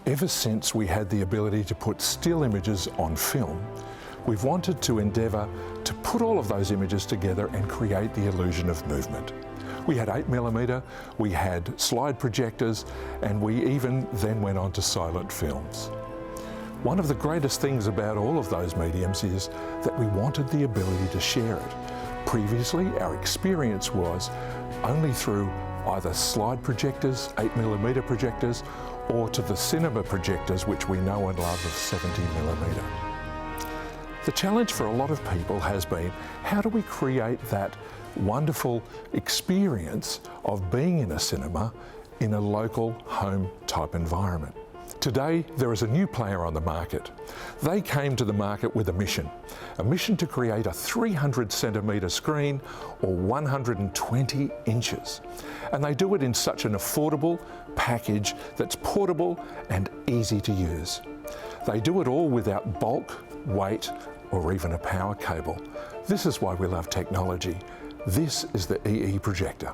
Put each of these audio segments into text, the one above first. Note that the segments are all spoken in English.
Ever since we had the ability to put still images on film, we've wanted to endeavour to put all of those images together and create the illusion of movement. We had 8mm, we had slide projectors, and we even then went on to silent films. One of the greatest things about all of those mediums is that we wanted the ability to share it. Previously, our experience was only through either slide projectors, 8mm projectors, or to the cinema projectors, which we know and love, of 70mm. The challenge for a lot of people has been, how do we create that wonderful experience of being in a cinema in a local home type environment? Today, there is a new player on the market. They came to the market with a mission to create a 300cm screen, or 120 inches. And they do it in such an affordable package that's portable and easy to use. They do it all without bulk, weight, or even a power cable. This is why we love technology. This is the EE Projector.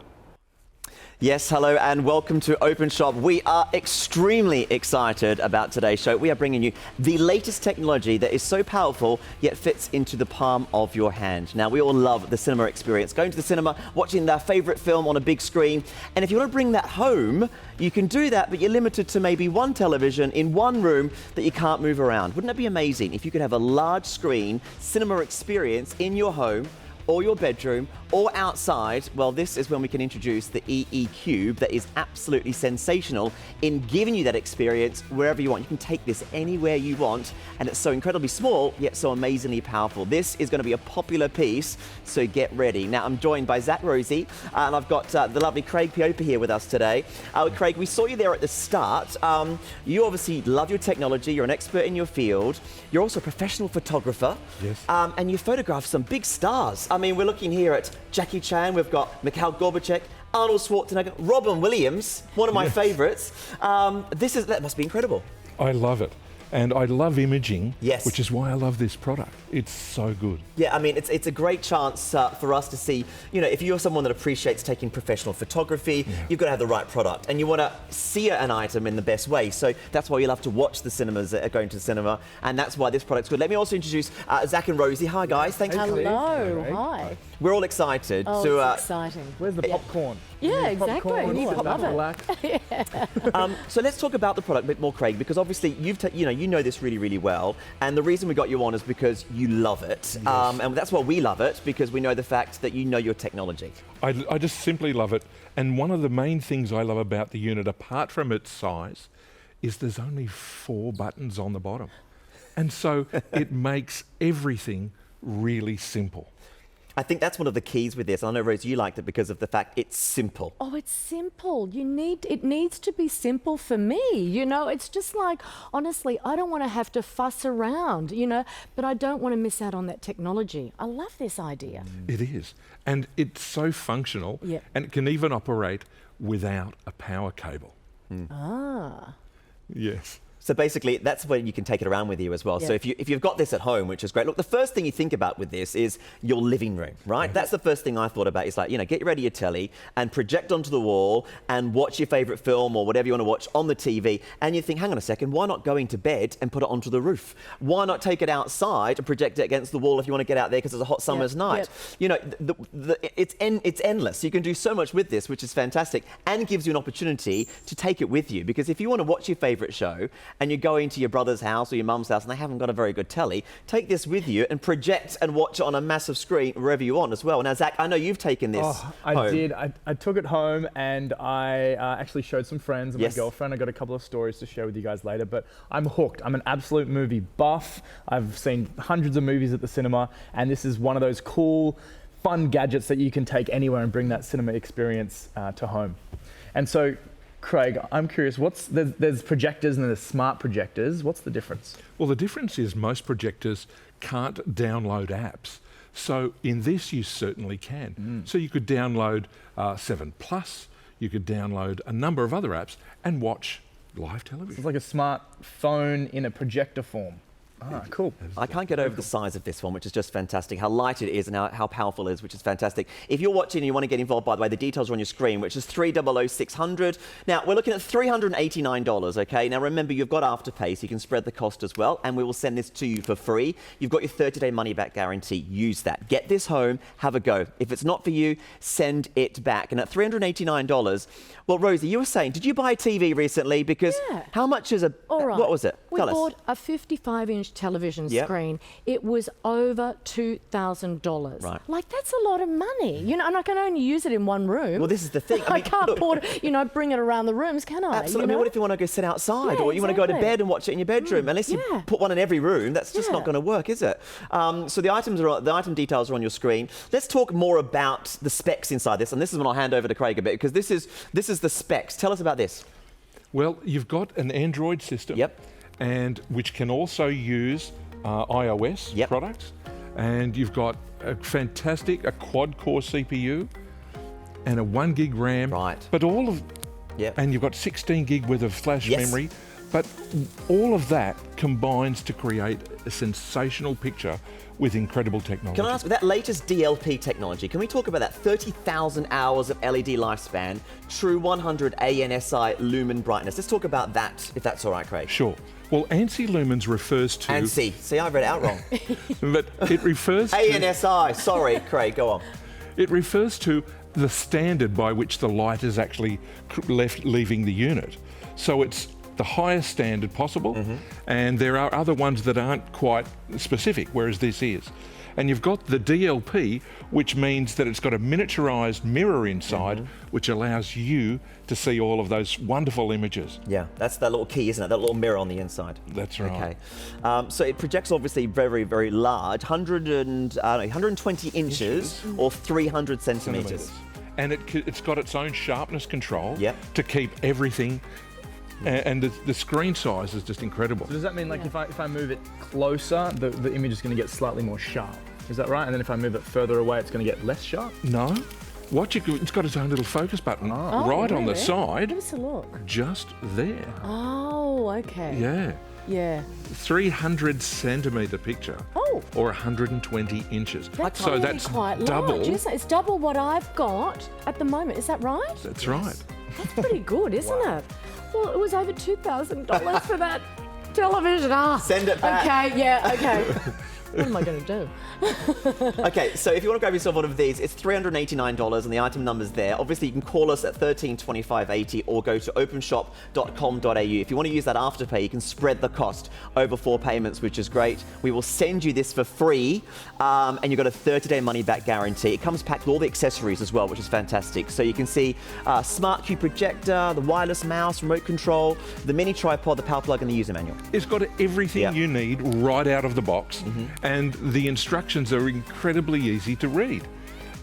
Yes, hello and welcome to Openshop. We are extremely excited about today's show. We are bringing you the latest technology that is so powerful yet fits into the palm of your hand. Now, we all love the cinema experience, going to the cinema, watching their favourite film on a big screen. And if you want to bring that home, you can do that, but you're limited to maybe one television in one room that you can't move around. Wouldn't it be amazing if you could have a large screen cinema experience in your home, or your bedroom, or outside? Well, this is when we can introduce the EE Cube that is absolutely sensational in giving you that experience wherever you want. You can take this anywhere you want, and it's so incredibly small, yet so amazingly powerful. This is going to be a popular piece, so get ready. Now, I'm joined by Zach Rosie, and I've got the lovely Craig Piopa here with us today. Craig, we saw you there at the start. You obviously love your technology, you're an expert in your field. You're also a professional photographer. Yes. And you photographed some big stars. I mean, we're looking here at Jackie Chan, we've got Mikhail Gorbachev, Arnold Schwarzenegger, Robin Williams, one of my favourites. That must be incredible. I love it. And I love imaging, yes, which is why I love this product. It's so good. Yeah, I mean, it's a great chance for us to see, you know, if you're someone that appreciates taking professional photography, you've got to have the right product, and you want to see an item in the best way. So that's why you'll have to watch the cinemas that are going to the cinema, and that's why this product's good. Let me also introduce Zach and Rosie. Hi, guys. Thanks. Hello. Hi. We're all excited. Oh, to, it's exciting. Where's the popcorn? Yeah, exactly. Popcorn, You sit back love and it. relax. So let's talk about the product a bit more, Craig, because obviously you know this really, really well, and the reason we got you on is because you love it, Yes. and that's why we love it, because we know the fact that you know your technology. I just simply love it. And one of the main things I love about the unit, apart from its size, is there's only 4 buttons on the bottom. And so it makes everything really simple. I think that's one of the keys with this. I know, Rose, you liked it because of the fact it's simple. Oh, it's simple. It needs to be simple for me. You know, it's just like, honestly, I don't want to have to fuss around, you know, but I don't want to miss out on that technology. I love this idea. It is. And it's so functional, and it can even operate without a power cable. Ah. Yes. So basically, that's when you can take it around with you as well. Yeah. So if you've got this at home, which is great. Look, the first thing you think about with this is your living room, right? Yeah. That's the first thing I thought about. Is like, you know, get ready your telly and project onto the wall and watch your favourite film or whatever you want to watch on the TV. And you think, hang on a second, why not go into bed and put it onto the roof? Why not take it outside and project it against the wall if you want to get out there because it's a hot summer's night? You know, it's endless. You can do so much with this, which is fantastic, and gives you an opportunity to take it with you. Because if you want to watch your favourite show, and you're going to your brother's house or your mum's house and they haven't got a very good telly, take this with you and project and watch it on a massive screen wherever you want as well. Now, Zach, I know you've taken this home. I did. I took it home and I actually showed some friends and my girlfriend. I got a couple of stories to share with you guys later, but I'm hooked. I'm an absolute movie buff. I've seen hundreds of movies at the cinema, and this is one of those cool, fun gadgets that you can take anywhere and bring that cinema experience to home. And so, Craig, I'm curious, there's projectors and there's smart projectors. What's the difference? Well, the difference is most projectors can't download apps. So in this, you certainly can. So you could download 7 Plus, you could download a number of other apps and watch live television. It's like a smart phone in a projector form. Ah, cool. I can't get over the size of this one, which is just fantastic. How light it is and how powerful it is, which is fantastic. If you're watching and you want to get involved, by the way, the details are on your screen, which is 3000600. Now, we're looking at $389, okay? Now, remember, you've got Afterpay, so you can spread the cost as well, and we will send this to you for free. You've got your 30-day money-back guarantee. Use that. Get this home, have a go. If it's not for you, send it back. And at $389, well, Rosie, you were saying, did you buy a TV recently? Because how much is a... All right. What was it? We Tell us. bought a 55-inch television screen. It was over $2,000. Right. Like, that's a lot of money, you know, and I can only use it in one room. Well, this is the thing. I can't bring it around the rooms, can I? Absolutely. You know? I mean, what if you want to go sit outside or you want to go to bed and watch it in your bedroom? Unless you put one in every room, that's just not going to work, is it? So the item details are on your screen. Let's talk more about the specs inside this, and this is when I'll hand over to Craig a bit, because this is the specs. Tell us about this. Well, you've got an Android system, and which can also use iOS products, and you've got a quad-core CPU and a 1 gig RAM. Right. But and you've got 16 gig worth of flash memory. But all of that combines to create a sensational picture with incredible technology. Can I ask, that latest DLP technology, can we talk about that? 30,000 hours of LED lifespan, true 100 ANSI lumen brightness. Let's talk about that, if that's all right, Craig. Sure. Well, ANSI lumens refers to... ANSI. See, I read it out wrong. But it refers to... ANSI. Sorry, Craig, go on. It refers to the standard by which the light is actually leaving the unit. So it's the highest standard possible, and there are other ones that aren't quite specific, whereas this is. And you've got the DLP, which means that it's got a miniaturized mirror inside, which allows you to see all of those wonderful images. Yeah, that's that little key, isn't it? That little mirror on the inside. That's right. Okay. So it projects obviously very, very large, 120 inches or 300 centimeters. And it's got its own sharpness control to keep everything. And the screen size is just incredible. So does that mean, like, if I move it closer, the image is going to get slightly more sharp? Is that right? And then if I move it further away, it's going to get less sharp? No. It's got its own little focus button right on the side. Give us a look. Just there. Oh, okay. Yeah. Yeah. 300 centimetre picture. Oh. Or 120 inches. That's so really that's quite double. large, isn't it? It's double what I've got at the moment. Is that right? That's right. That's pretty good, isn't it? Well, it was over $2,000 for that television. Send it back. Okay, okay. What am I going to do? Okay, so if you want to grab yourself one of these, it's $389 and the item number's there. Obviously, you can call us at 132580 or go to openshop.com.au. If you want to use that Afterpay, you can spread the cost over 4 payments, which is great. We will send you this for free, and you've got a 30-day money-back guarantee. It comes packed with all the accessories as well, which is fantastic. So you can see Smart Cue projector, the wireless mouse, remote control, the mini tripod, the power plug, and the user manual. It's got everything you need right out of the box. And the instructions are incredibly easy to read.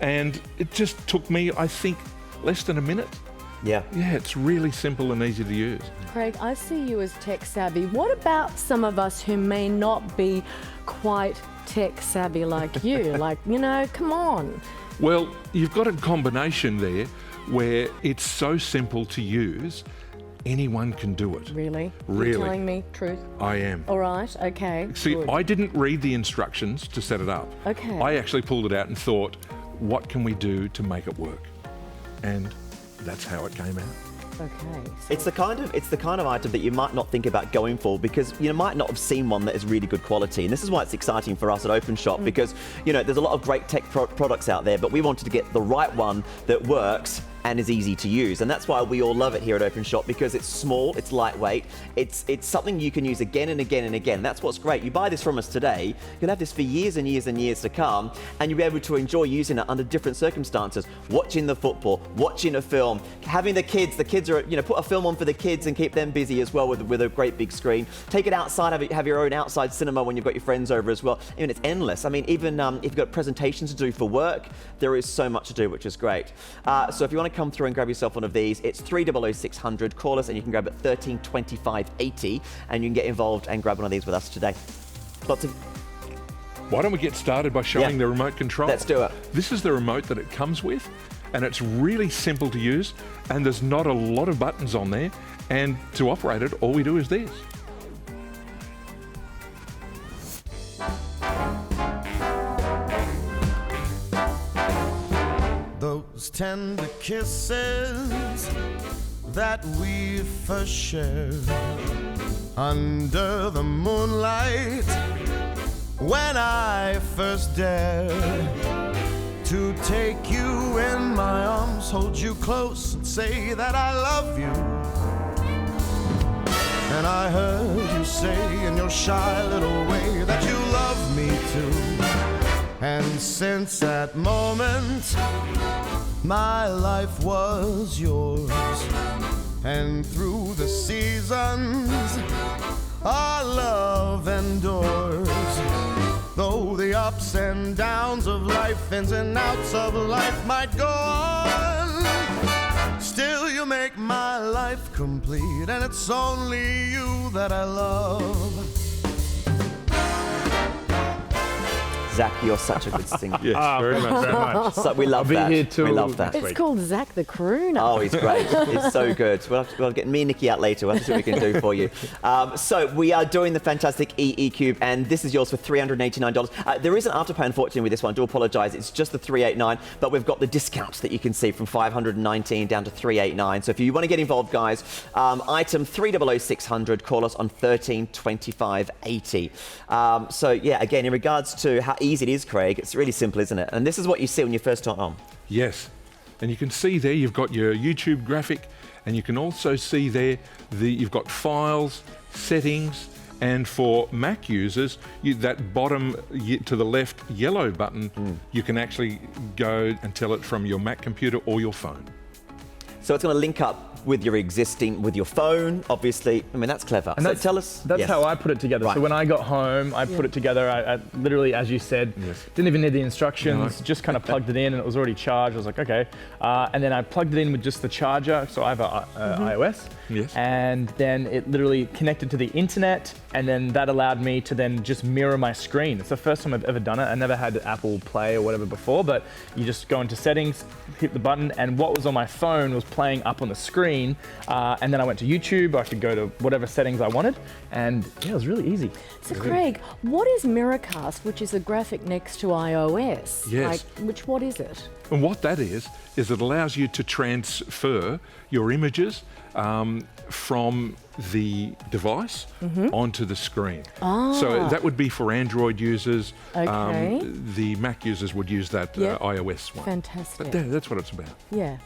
And it just took me, I think, less than a minute. Yeah. Yeah, it's really simple and easy to use. Craig, I see you as tech savvy. What about some of us who may not be quite tech savvy like you? Like, you know, come on. Well, you've got a combination there where it's so simple to use, anyone can do it. Really? Really. You're telling me truth? I am. All right, okay. See, good. I didn't read the instructions to set it up. Okay. I actually pulled it out and thought, what can we do to make it work? And that's how it came out. Okay. It's the kind of item that you might not think about going for because you might not have seen one that is really good quality. And this is why it's exciting for us at Openshop because there's a lot of great tech products out there, but we wanted to get the right one that works and is easy to use. And that's why we all love it here at Openshop because it's small, it's lightweight, it's something you can use again and again and again. That's what's great. You buy this from us today, you'll have this for years and years and years to come, and you'll be able to enjoy using it under different circumstances. Watching the football, watching a film, having the kids are, put a film on for the kids and keep them busy as well with a great big screen. Take it outside, have your own outside cinema when you've got your friends over as well. I mean, it's endless. I mean, even if you've got presentations to do for work, there is so much to do, which is great. So if you want to come through and grab yourself one of these, it's 3000600. Call us and you can grab it 132580 and you can get involved and grab one of these with us today. Lots of... Why don't we get started by showing the remote control? Let's do it. This is the remote that it comes with, and it's really simple to use, and there's not a lot of buttons on there, and to operate it, all we do is this. tender kisses that we first shared under the moonlight, when I first dared to take you in my arms, hold you close and say that I love you. And I heard you say in your shy little way that you love me too. And since that moment, my life was yours. And through the seasons, our love endures. Though the ups and downs of life, ins and outs of life might go on, still you make my life complete, and it's only you that I love. Zach, you're such a good singer. Yes, very much, very much. So we love I'll be that. here till We love that. It's called Zach the Crooner. Oh, he's great. He's so good. We'll get me and Nikki out later. We'll have to see what we can do for you. So we are doing the fantastic EE Cube, and this is yours for $389. There is an afterpay, unfortunately, with this one. I do apologise. It's just the $389, but we've got the discounts that you can see from $519 down to $389. So if you want to get involved, guys, item 300600, call us on 132580. So yeah, again, in regards to how easy it is, Craig, it's really simple, isn't it? And this is what you see when you first turn on. Yes, and you can see there you've got your YouTube graphic, and you can also see there you've got files, settings, and for Mac users, that bottom to the left yellow button, you can actually go and tell it from your Mac computer or your phone. So it's going to link up with your phone, obviously. I mean, that's clever. And so that's, tell us. That's yes. how I put it together. Right. So when I got home, I put it together. I literally, as you said, didn't even need the instructions, just kind of plugged it in, and it was already charged. I was like, okay. And then I plugged it in with just the charger. So I have iOS. Yes. And then it literally connected to the internet, and then that allowed me to then just mirror my screen. It's the first time I've ever done it. I never had Apple Play or whatever before, but you just go into settings, hit the button, and what was on my phone was playing up on the screen. And then I went to YouTube. I could go to whatever settings I wanted, and yeah, it was really easy. So Craig, what is Miracast, which is a graphic next to iOS? Yes. What is it? And what that is it allows you to transfer your images from the device onto the screen. So that would be for Android users. Okay. The Mac users would use that iOS one. Fantastic. But that's what it's about. Yeah.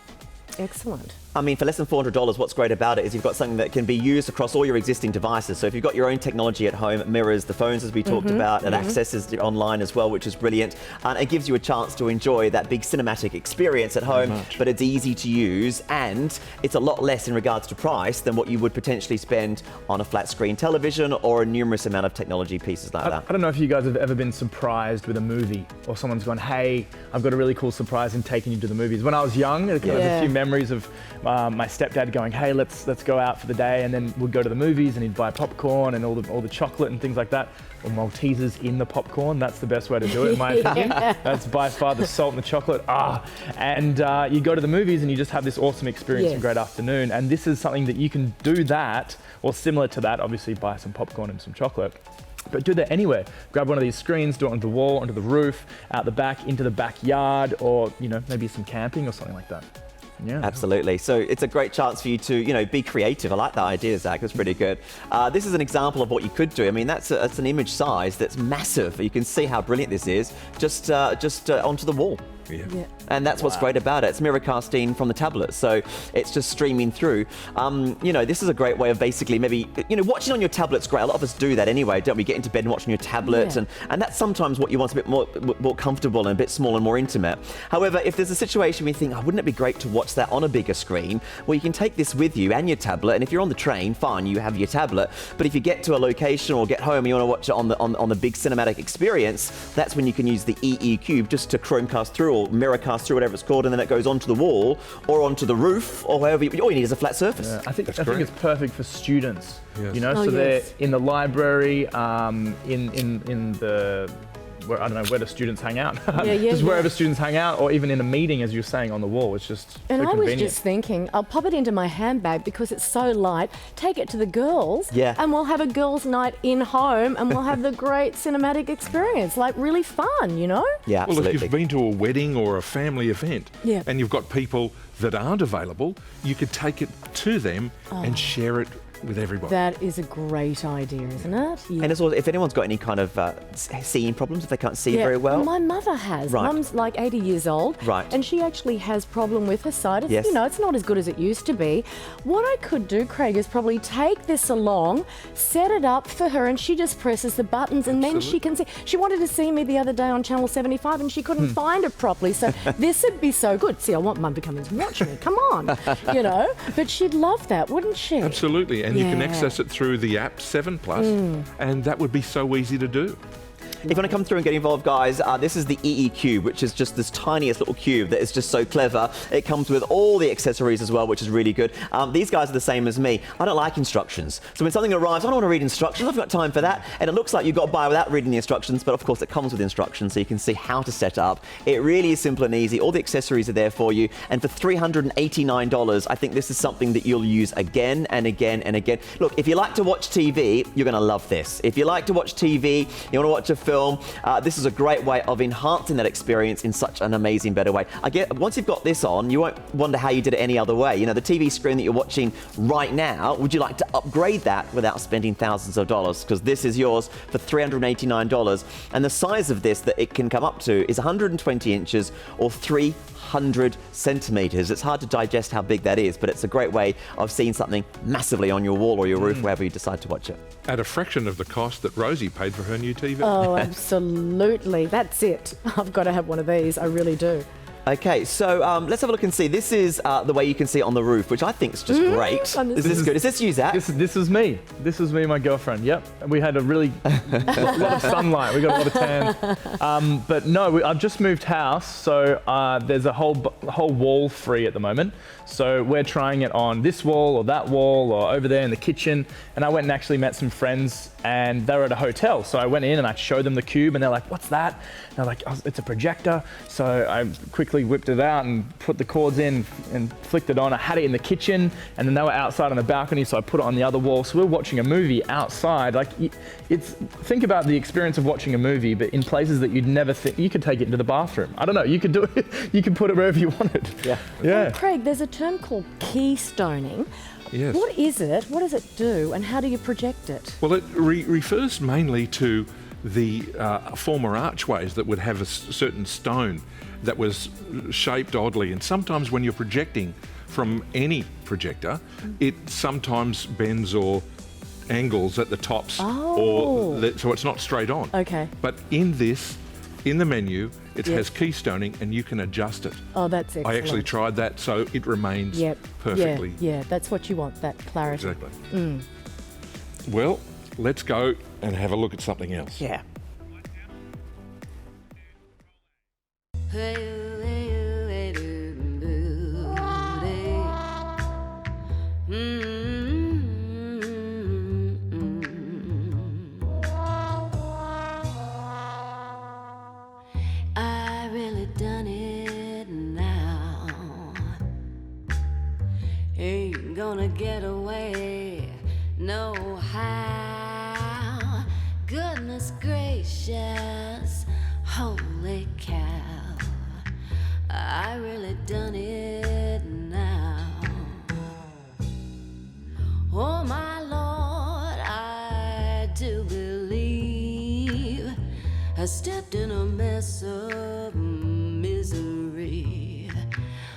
Excellent. I mean, for less than $400, what's great about it is you've got something that can be used across all your existing devices. So if you've got your own technology at home, it mirrors the phones as we talked about, it accesses the online as well, which is brilliant. And it gives you a chance to enjoy that big cinematic experience at home, but it's easy to use, and it's a lot less in regards to price than what you would potentially spend on a flat screen television or a numerous amount of technology pieces like that. I don't know if you guys have ever been surprised with a movie, or someone's gone, hey, I've got a really cool surprise and taking you to the movies. When I was young, there's a few memories of my stepdad going, hey, let's go out for the day, and then we'd go to the movies and he'd buy popcorn and all the chocolate and things like that. Or Maltesers in the popcorn, that's the best way to do it in my opinion. That's by far the salt and the chocolate. And you go to the movies and you just have this awesome experience and great afternoon. And this is something that you can do that, or similar to that, obviously buy some popcorn and some chocolate. But do that anywhere. Grab one of these screens, do it onto the wall, onto the roof, out the back, into the backyard, or maybe some camping or something like that. Yeah. Absolutely. So it's a great chance for you to, be creative. I like that idea, Zach. That's pretty good. This is an example of what you could do. I mean, that's an image size that's massive. You can see how brilliant this is just onto the wall. Yeah. And that's what's great about it. It's mirrorcasting from the tablet, so it's just streaming through. This is a great way of basically maybe, watching on your tablet's great. A lot of us do that anyway, don't we? Get into bed and watch on your tablet, and that's sometimes what you want, a bit more comfortable and a bit smaller and more intimate. However, if there's a situation where you think, wouldn't it be great to watch that on a bigger screen? Well, you can take this with you and your tablet, and if you're on the train, fine, you have your tablet. But if you get to a location or get home and you want to watch it on the big cinematic experience, that's when you can use the EE Cube just to Chromecast through or Miracast through, whatever it's called, and then it goes onto the wall or onto the roof or wherever. All you need is a flat surface. Yeah, I think it's perfect for students. Yes. So they're in the library, in the I don't know, where do students hang out? Yeah, Just wherever students hang out, or even in a meeting, as you were saying, on the wall. It's just And so I was convenient. just thinking, I'll pop it into my handbag because it's so light, take it to the girls, Yeah. and we'll have a girls' night in home, and we'll have the great cinematic experience, like really fun, you know? Yeah, Well, absolutely. if you've been to a wedding or a family event Yeah. and you've got people that aren't available, you could take it to them and share it with everybody. That is a great idea, isn't it? Yeah. And it's also, if anyone's got any kind of seeing problems, if they can't see very well. My mother has. Right. Mum's like 80 years old. Right. And she actually has problem with her sight. It's, Yes. You know, it's not as good as it used to be. What I could do, Craig, is probably take this along, set it up for her, and she just presses the buttons, and then she can see. She wanted to see me the other day on Channel 75, and she couldn't find it properly. So this would be so good. See, I want Mum to come and watch me. Come on, you know. But she'd love that, wouldn't she? Absolutely, and you can Yeah. access it through the app 7 Plus, and that would be so easy to do. If you want to come through and get involved, guys, this is the EE Cube, which is just this tiniest little cube that is just so clever. It comes with all the accessories as well, which is really good. These guys are the same as me. I don't like instructions. So when something arrives, I don't want to read instructions. I've got time for that. And it looks like you've got to buy without reading the instructions, but of course it comes with instructions so you can see how to set up. It really is simple and easy. All the accessories are there for you. And for $389, I think this is something that you'll use again and again and again. Look, if you like to watch TV, you're going to love this. If you like to watch TV, you want to watch a film, this is a great way of enhancing that experience in such an amazing, better way. Once you've got this on, you won't wonder how you did it any other way. You know, the TV screen that you're watching right now, would you like to upgrade that without spending thousands of dollars? Because this is yours for $389. And the size of this that it can come up to is 120 inches or 300 centimeters. It's hard to digest how big that is, but it's a great way of seeing something massively on your wall or your roof, wherever you decide to watch it. At a fraction of the cost that Rosie paid for her new TV. Oh, absolutely. That's it. I've got to have one of these. I really do. Okay, so let's have a look and see. This is the way you can see it on the roof, which I think is just great. And Is this good? Is this you, Zach? This is me. This is me and my girlfriend. Yep. And we had a really lot of sunlight. We got a lot of tan. But no, I've just moved house, so there's a whole wall free at the moment. So we're trying it on this wall or that wall or over there in the kitchen. And I went and actually met some friends, and they were at a hotel. So I went in and I showed them the cube, and they're like, "What's that?" And they're like, "Oh, it's a projector." So I quickly whipped it out and put the cords in and flicked it on. I had it in the kitchen, and then they were outside on the balcony, so I put it on the other wall. So we're watching a movie outside. Like, think about the experience of watching a movie, but in places that you'd never think. You could take it into the bathroom. I don't know. You could do it. You could put it wherever you wanted. Yeah. Yeah. Craig, there's a term called keystoning. Yes. What is it? What does it do? And how do you project it? Well, it refers mainly to the former archways that would have a certain stone that was shaped oddly. And sometimes when you're projecting from any projector, it sometimes bends or angles at the tops, so it's not straight on. Okay. But in the menu, it has keystoning, and you can adjust it. Oh, that's excellent. I actually tried that, so it remains Yep. perfectly. Yeah, that's what you want, that clarity. Exactly. Well, let's go and have a look at something else. Yeah. I really done it now. Ain't gonna get away, no how. Goodness gracious, holy cow. I really done it now. Oh my Lord, I do believe I stepped in a mess of misery.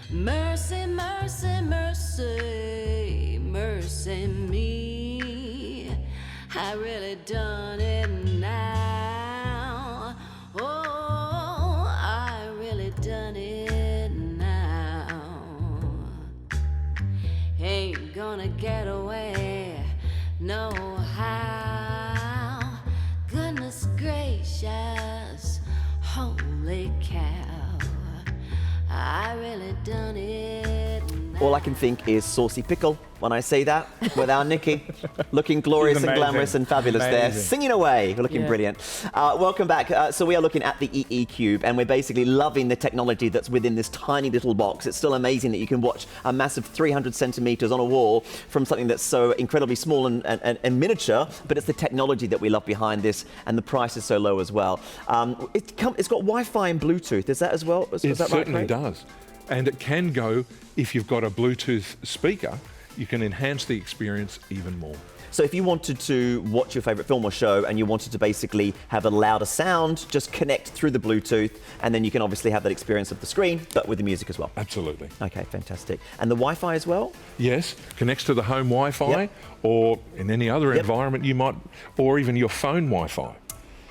Mercy, mercy, mercy, mercy me. I really done it now. Oh, I really done it now. Ain't gonna get away, no how. Goodness gracious, holy cow. I really done it all I can think is saucy pickle when I say that, with our Nikki looking glorious and glamorous and fabulous there, singing away. We're looking brilliant. Welcome back. So we are looking at the EE Cube, and we're basically loving the technology that's within this tiny little box. It's still amazing that you can watch a massive 300 centimeters on a wall from something that's so incredibly small and miniature, but it's the technology that we love behind this, and the price is so low as well. It's got Wi-Fi and Bluetooth. Is that as well? Is It that right, certainly Craig? does. And it can go, if you've got a Bluetooth speaker, you can enhance the experience even more. So if you wanted to watch your favourite film or show and you wanted to basically have a louder sound, just connect through the Bluetooth, and then you can obviously have that experience of the screen, but with the music as well. Absolutely. Okay, fantastic. And the Wi-Fi as well? Yes, connects to the home Wi-Fi or in any other environment you might, or even your phone Wi-Fi.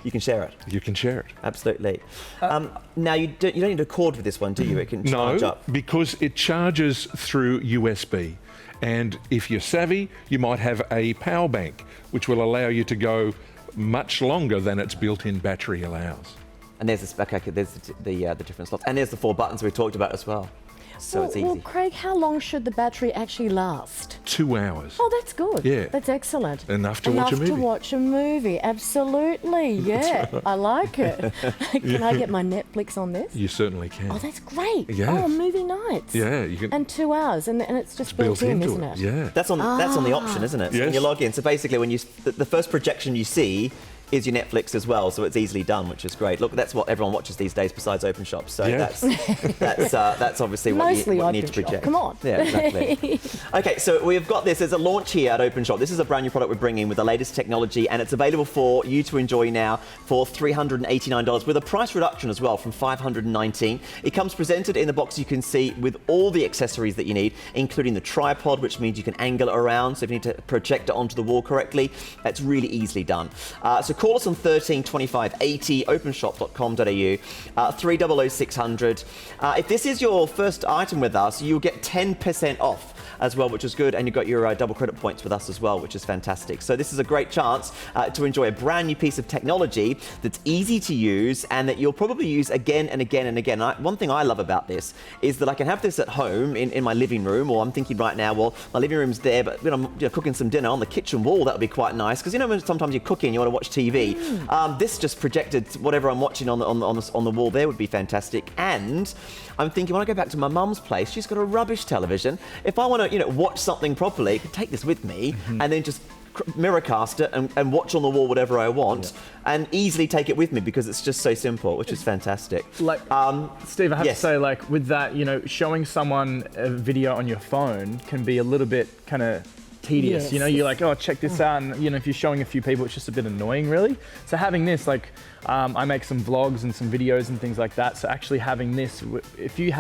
You can share it. You can share it. Absolutely. Now, you don't need a cord with this one, do you? It can charge up. Because it charges through USB. And if you're savvy, you might have a power bank, which will allow you to go much longer than its built-in battery allows. And there's there's the different slots. And there's the 4 buttons we talked about as well. So it's easy. Well, Craig, how long should the battery actually last? 2 hours. Oh, that's good. Yeah. That's excellent. Enough to watch a movie. Enough to watch a movie. Absolutely. Yeah. I like it. Can I get my Netflix on this? You certainly can. Oh, that's great. Yes. Oh, movie nights. Yeah, you can. And 2 hours, and it's just built in, into isn't it? Yeah. That's on the option, isn't it? So when Yes. you log in, so basically when the first projection you see is your Netflix as well, so it's easily done, which is great. Look, that's what everyone watches these days besides Openshop. So Yes. that's obviously what Mostly you need to Openshop. project. Come on. Yeah, exactly. Okay, so we've got this as a launch here at Openshop. This is a brand new product we're bringing with the latest technology, and it's available for you to enjoy now for $389 with a price reduction as well from $519. It comes presented in the box you can see with all the accessories that you need, including the tripod, which means you can angle it around. So if you need to project it onto the wall correctly, that's really easily done. So call us on 132580, openshop.com.au, 300600. If this is your first item with us, you'll get 10% off as well, which is good, and you've got your double credit points with us as well, which is fantastic. So this is a great chance to enjoy a brand new piece of technology that's easy to use and that you'll probably use again and again and again. One thing I love about this is that I can have this at home in my living room, or I'm thinking right now, well, my living room's there, but when I'm cooking some dinner on the kitchen wall, that would be quite nice, because when sometimes you're cooking, you want to watch TV. This just projected whatever I'm watching on the wall there would be fantastic. And I'm thinking, when I go back to my mum's place, she's got a rubbish television. If I want to watch something properly, I can take this with me and then just mirrorcast it and watch on the wall whatever I want and easily take it with me, because it's just so simple, which is fantastic. Like, Steve, I have to say, like, with that, showing someone a video on your phone can be a little bit kind of tedious. Yes. You're like, oh, check this out, and if you're showing a few people, it's just a bit annoying, really. So having this, like, I make some vlogs and some videos and things like that. So actually having this, if you're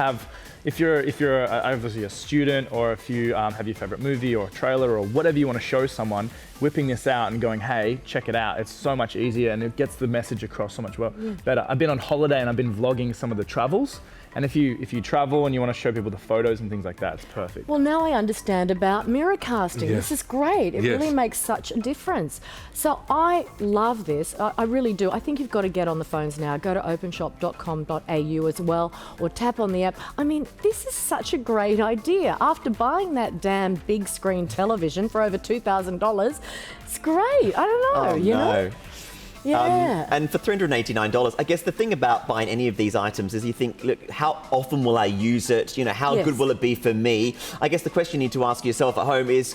obviously a student, or if you have your favorite movie or trailer or whatever you want to show someone, whipping this out and going, hey, check it out. It's so much easier, and it gets the message across so much better. I've been on holiday and I've been vlogging some of the travels. And if you travel and you want to show people the photos and things like that, it's perfect. Well, now I understand about mirror casting. Yeah. This is great. It really makes such a difference. So I love this. I really do. I think you've got to get on the phones now. Go to openshop.com.au as well, or tap on the app. I mean, this is such a great idea. After buying that damn big screen television for over $2,000, it's great. I don't know. You know? Yeah. And for $389, I guess the thing about buying any of these items is you think, look, how often will I use it? How good will it be for me? I guess the question you need to ask yourself at home is,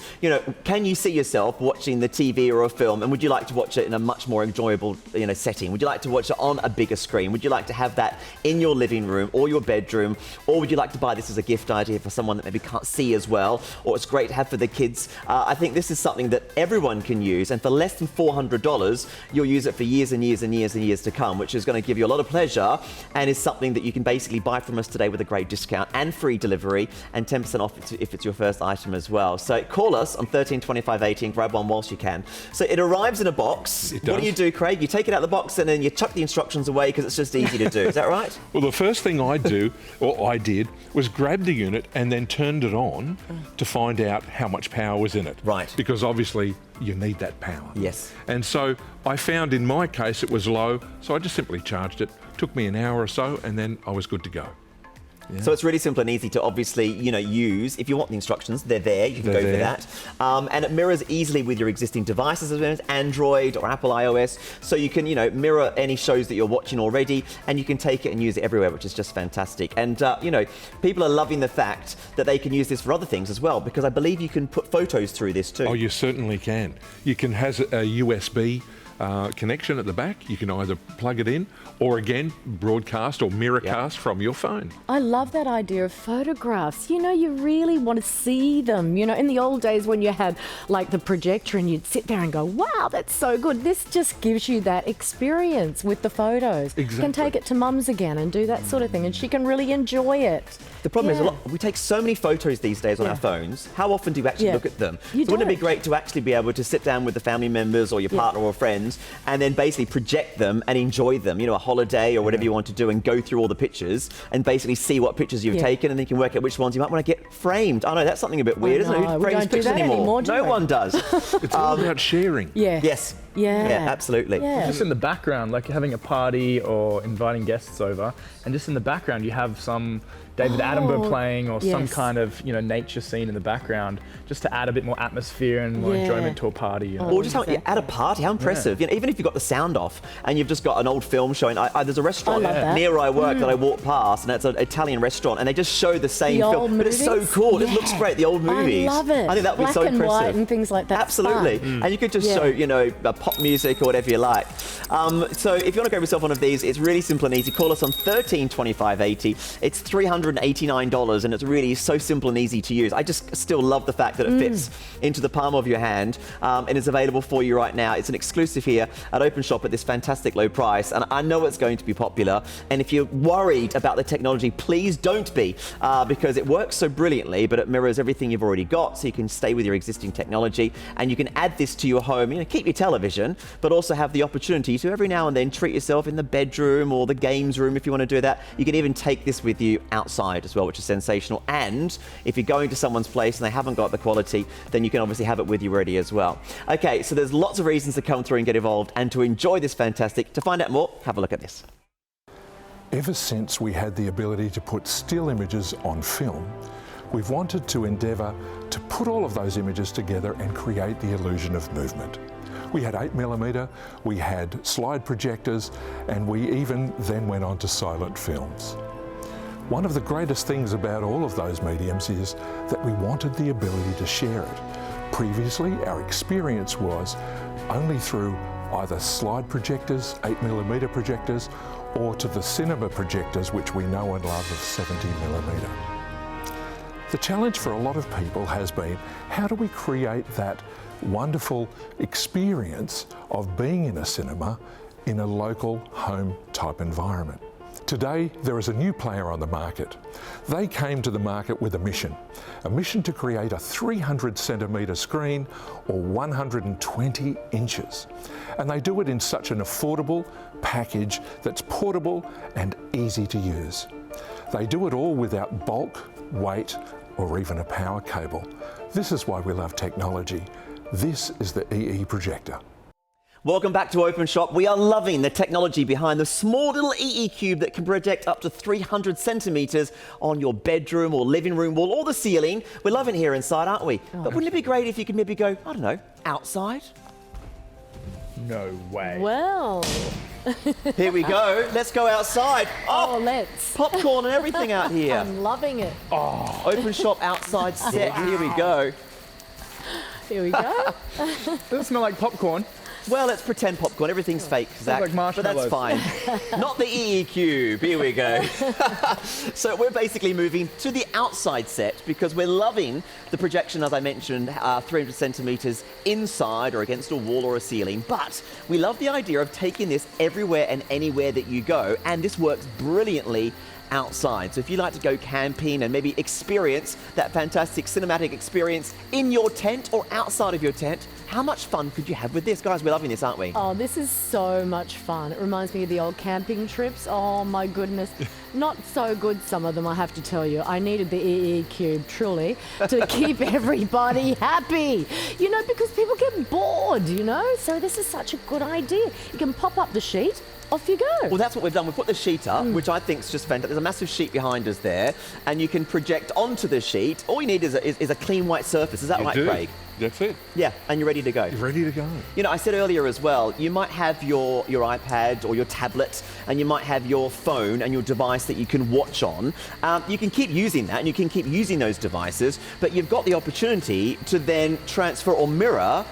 can you see yourself watching the TV or a film, and would you like to watch it in a much more enjoyable, setting? Would you like to watch it on a bigger screen? Would you like to have that in your living room or your bedroom? Or would you like to buy this as a gift idea for someone that maybe can't see as well? Or it's great to have for the kids. I think this is something that everyone can use, and for less than $400, you'll use it for years and years and years and years to come, which is going to give you a lot of pleasure, and is something that you can basically buy from us today with a great discount and free delivery and 10% off if it's your first item as well. So call us on 132580 and grab one whilst you can. So it arrives in a box. What do you do, Craig? You take it out of the box and then you chuck the instructions away, because it's just easy to do. Is that right? Well, the first thing I did, was grab the unit and then turned it on to find out how much power was in it. Right. Because obviously you need that power. Yes. And so I found in my case it was low, so I just simply charged it. Took me an hour or so, and then I was good to go. So it's really simple and easy to obviously, use. If you want the instructions, they're there. You can go for that. And it mirrors easily with your existing devices, as well as Android or Apple iOS. So you can, mirror any shows that you're watching already, and you can take it and use it everywhere, which is just fantastic. And, people are loving the fact that they can use this for other things as well, because I believe you can put photos through this too. Oh, you certainly can. You can have a USB connection at the back. You can either plug it in or again broadcast or mirrorcast from your phone. I love that idea of photographs. You really want to see them. In the old days when you had like the projector and you'd sit there and go, wow, that's so good. This just gives you that experience with the photos. Exactly. You can take it to mum's again and do that sort of thing, and she can really enjoy it. The problem is we take so many photos these days on our phones. How often do you actually look at them? You so wouldn't it be don't. great to actually be able to sit down with the family members or your partner or friends and then basically project them and enjoy them, a holiday or whatever you want to do, and go through all the pictures and basically see what pictures you've taken, and then you can work out which ones you might want to get framed. I know that's something a bit weird, isn't it? Who We frames don't do pictures that anymore, do No we? one does. It's all about sharing. Yeah. Yes. Yeah. Yeah, absolutely. Yeah. Just in the background, like having a party or inviting guests over, and just in the background you have some David Attenborough playing, or some yes. kind of nature scene in the background, just to add a bit more atmosphere and more enjoyment to a party. Or just at a party, how impressive. Even if you've got the sound off and you've just got an old film showing. There's a restaurant I love that. near where I work that I walk past, and it's an Italian restaurant, and they just show the same The film. old But it's so movies? cool. It Yeah. looks great, the old movies. I love it. I think that would be so Black and impressive. white and things like that. Absolutely. Fun. And you could just show, pop music or whatever you like. So if you want to grab yourself one of these, it's really simple and easy. Call us on 132580. It's $389. And it's really so simple and easy to use. I just still love the fact that it fits into the palm of your hand, and is available for you right now. It's an exclusive here at Openshop at this fantastic low price, and I know it's going to be popular. And if you're worried about the technology, please don't be, because it works so brilliantly, but it mirrors everything you've already got, so you can stay with your existing technology, and you can add this to your home, keep your television, but also have the opportunity to every now and then treat yourself in the bedroom or the games room if you want to do that. You can even take this with you outside as well, which is sensational. And if you're going to someone's place and they haven't got the quality, then you can obviously have it with you ready as well. Okay, so there's lots of reasons to come through and get involved and to enjoy this fantastic. To find out more, have a look at this. Ever since we had the ability to put still images on film, we've wanted to endeavour to put all of those images together and create the illusion of movement. We had 8mm, we had slide projectors, and we even then went on to silent films. One of the greatest things about all of those mediums is that we wanted the ability to share it. Previously, our experience was only through either slide projectors, 8mm projectors, or to the cinema projectors, which we know and love, of 70mm. The challenge for a lot of people has been, how do we create that wonderful experience of being in a cinema in a local home type environment? Today, there is a new player on the market. They came to the market with a mission to create a 300cm screen, or 120 inches. And they do it in such an affordable package that's portable and easy to use. They do it all without bulk, weight, or even a power cable. This is why we love technology. This is the EE Projector. Welcome back to Openshop. We are loving the technology behind the small little EE Cube that can project up to 300 centimetres on your bedroom or living room wall or the ceiling. We're loving it here inside, aren't we? But wouldn't it be great if you could maybe go, I don't know, outside? No way. Well, Here we go. Let's go outside. oh, let's. Popcorn and everything out here. I'm loving it. Openshop outside set. Here we go. Here we go. Does it smell like popcorn? Well, let's pretend popcorn. Everything's fake, Zach. like but that's marshmallows. fine. Not the EE Cube. Here we go. So we're basically moving to the outside set because we're loving the projection, as I mentioned, 300 centimetres inside or against a wall or a ceiling. But we love the idea of taking this everywhere and anywhere that you go. And this works brilliantly outside. So if you like to go camping and maybe experience that fantastic cinematic experience in your tent or outside of your tent, how much fun could you have with this? Guys, we're loving this, aren't we? Oh, this is so much fun. It reminds me of the old camping trips. Oh my goodness. Not so good, some of them, I have to tell you. I needed the EE Cube, truly, to keep everybody happy. Because people get bored, So this is such a good idea. You can pop up the sheet off you go. Well, that's what we've done. We've put the sheet up, which I think is just fantastic. There's a massive sheet behind us there, and you can project onto the sheet. All you need is a clean white surface. Is that right, Craig? That's it. Yeah, and you're ready to go. You're ready to go. You know, I said earlier as well, you might have your iPad or your tablet, and you might have your phone and your device that you can watch on. You can keep using that, and you can keep using those devices, but you've got the opportunity to then transfer or mirror,